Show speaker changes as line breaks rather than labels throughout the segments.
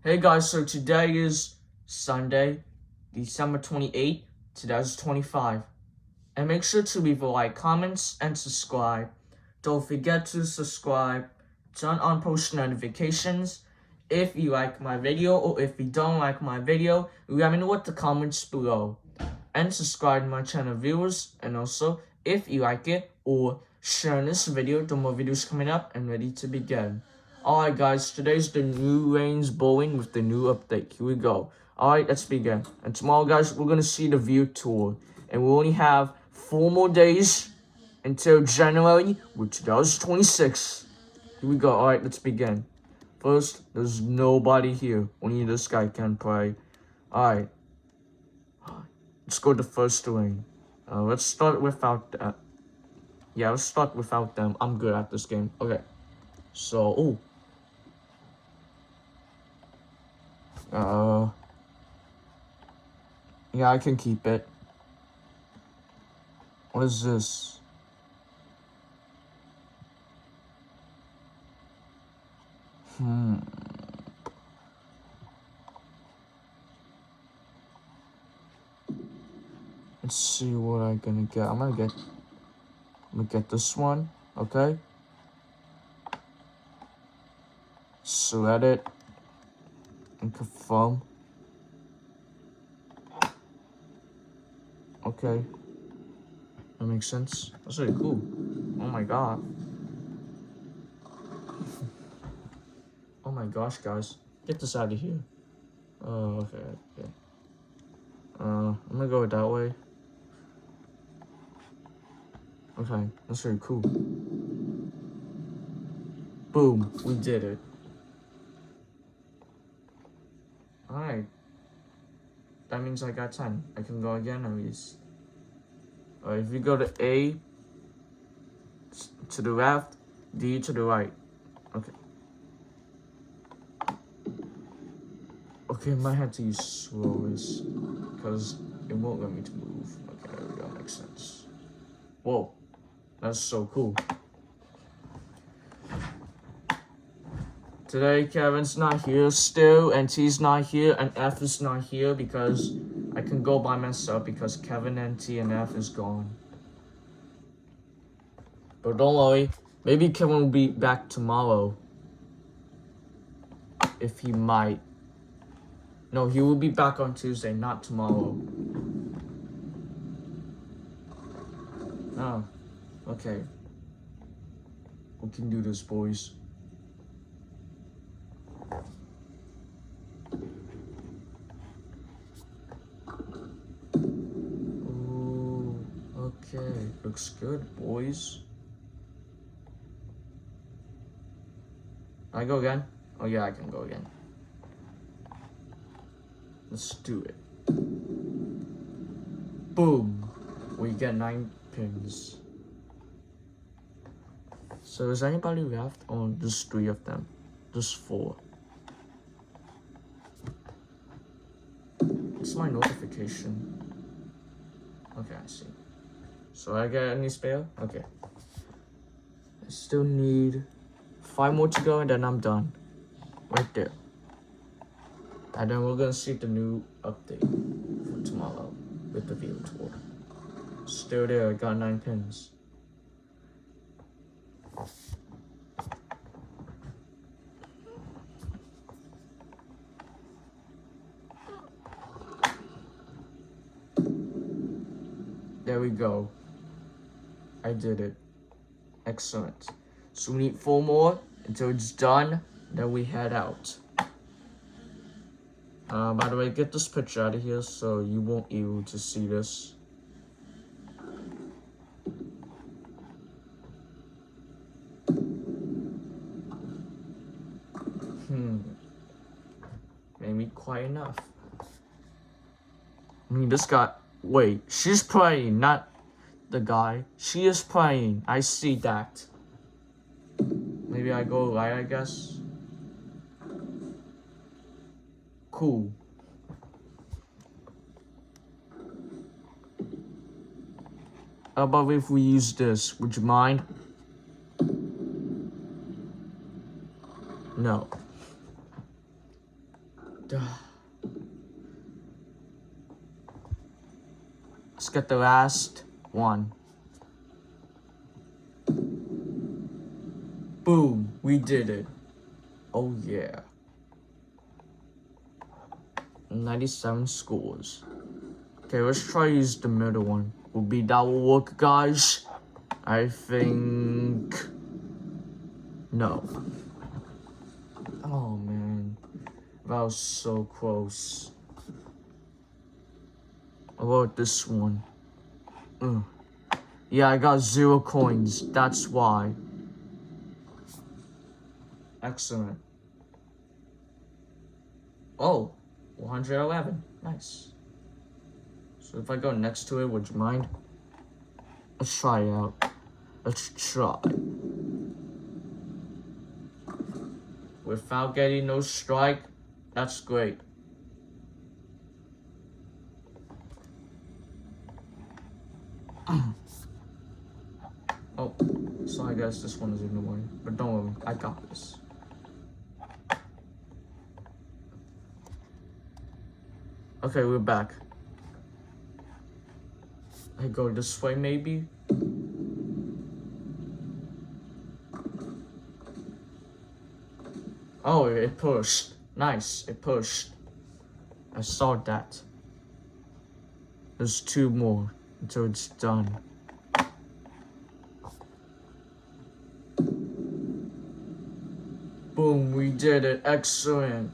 Hey guys, so today is Sunday, December 28th, 2025. And make sure to leave a like, comments, and subscribe. Don't forget to subscribe, turn on post notifications if you like my video, or if you don't like my video, let me know in the comments below. And subscribe to my channel, viewers, and also if you like it, or share this video, the more videos coming up and ready to begin. Alright guys, today's the new Lanes Bowling with the new update. Here we go. Alright, let's begin. And tomorrow guys, we're gonna see the view tour. And we only have 4 more days until January with 2026. Here we go. Alright, let's begin. First, there's nobody here. Only this guy can play. Alright. Let's go to the first lane. Let's start without that. Yeah, let's start without them. I'm good at this game. Okay. So, yeah, I can keep it. What is this? Let's see what I'm gonna get. I'm gonna get this one, okay? Select it and confirm. Okay. That makes sense. That's really cool. Oh my god. Oh my gosh, guys. Get this out of here. Oh, okay. I'm gonna go that way. Okay, that's really cool. Boom, we did it. Alright. That means I got 10. I can go again at least. If you go to A to the left, D to the right. Okay. Okay, I might have to use slowest because it won't let me to move. Okay, there we go. Makes sense. Whoa, that's so cool. Today, Kevin's not here still, and T's not here, and F is not here because I can go by myself because Kevin and T and F is gone. But don't worry, maybe Kevin will be back tomorrow. If he might. No, he will be back on Tuesday, not tomorrow. Oh, okay. We can do this, boys. Ooh, okay. Looks good, boys. I go again? Oh yeah, I can go again. Let's do it. Boom. We get 9 pins. So is anybody left? Oh, just 3 of them. Just 4. What's my notification? Okay, I see. So I get any spare? Okay. I still need 5 more to go and then I'm done. Right there. And then we're gonna see the new update for tomorrow with the view tour. Still there, I got 9 pins. There we go. I did it. Excellent. So we need 4 more until it's done, then we head out. By the way, get this picture out of here so you won't be able to see this. Maybe quite enough. I mean, this guy, wait, she's playing, not the guy. She is playing, I see that. Maybe I go right, I guess. Cool. How about if we use this? Would you mind? No. Let's get the last one. Boom, we did it. Oh yeah. 97 scores. Okay, let's try use the middle one. That will work, guys. I think no. Oh man, that was so close. How about this one? Yeah, I got 0 coins. That's why. Excellent. Oh, 111. Nice. So if I go next to it, would you mind? Let's try it out. Let's try. Without getting no strike, that's great. Oh, so I guess this one is in the way. But don't worry, I got this. Okay, we're back. I go this way, maybe? Oh, it pushed. Nice, it pushed. I saw that. There's 2 more until it's done. Boom, we did it. Excellent.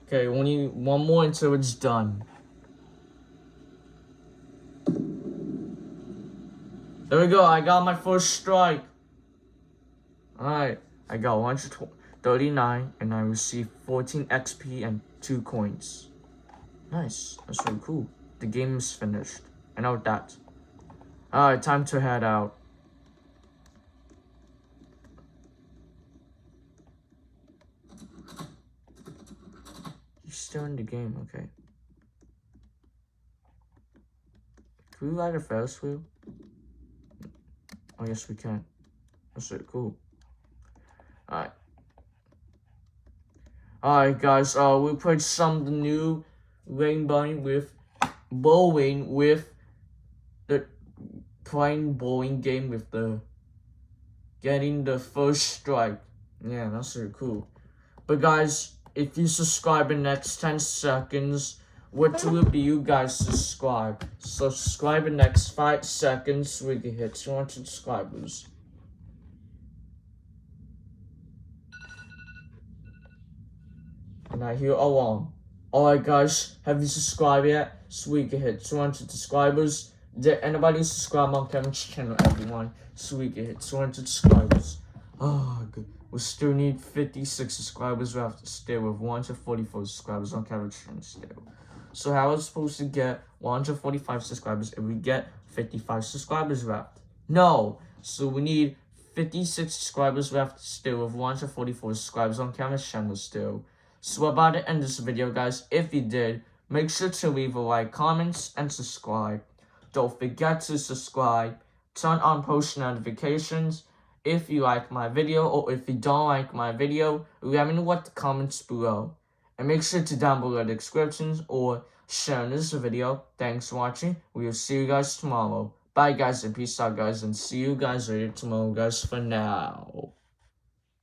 Okay, only 1 more until it's done. There we go, I got my first strike. Alright, I got 139 and I received 14 XP and 2 coins. Nice, that's really cool. The game is finished. I know that. Alright, time to head out. You're still in the game, okay. Can we ride a Ferris wheel? Oh, yes, we can. That's really cool. Alright. Alright, guys. We played some new bowling with the playing bowling game with the getting the first strike. Yeah, that's really cool. But guys, if you subscribe in the next 10 seconds, what will be you guys subscribe? So subscribe in the next 5 seconds so we can hit 200 subscribers. And I hear alarm. Alright guys, have you subscribed yet? So we can hit 200 subscribers. Did anybody subscribe on Kevin's channel, everyone? So we can hit 200 subscribers. Oh, good. We still need 56 subscribers left still with 144 subscribers on Kevin's channel still. So how are we supposed to get 145 subscribers if we get 55 subscribers left? No! So we need 56 subscribers left still with 144 subscribers on Kevin's channel still. So about to end this video, guys. If you did, make sure to leave a like, comments, and subscribe. Don't forget to subscribe. Turn on post notifications. If you like my video or if you don't like my video, let me know what the comments below. And make sure to down below the descriptions or share this video. Thanks for watching. We will see you guys tomorrow. Bye guys and peace out guys and see you guys later tomorrow guys for now.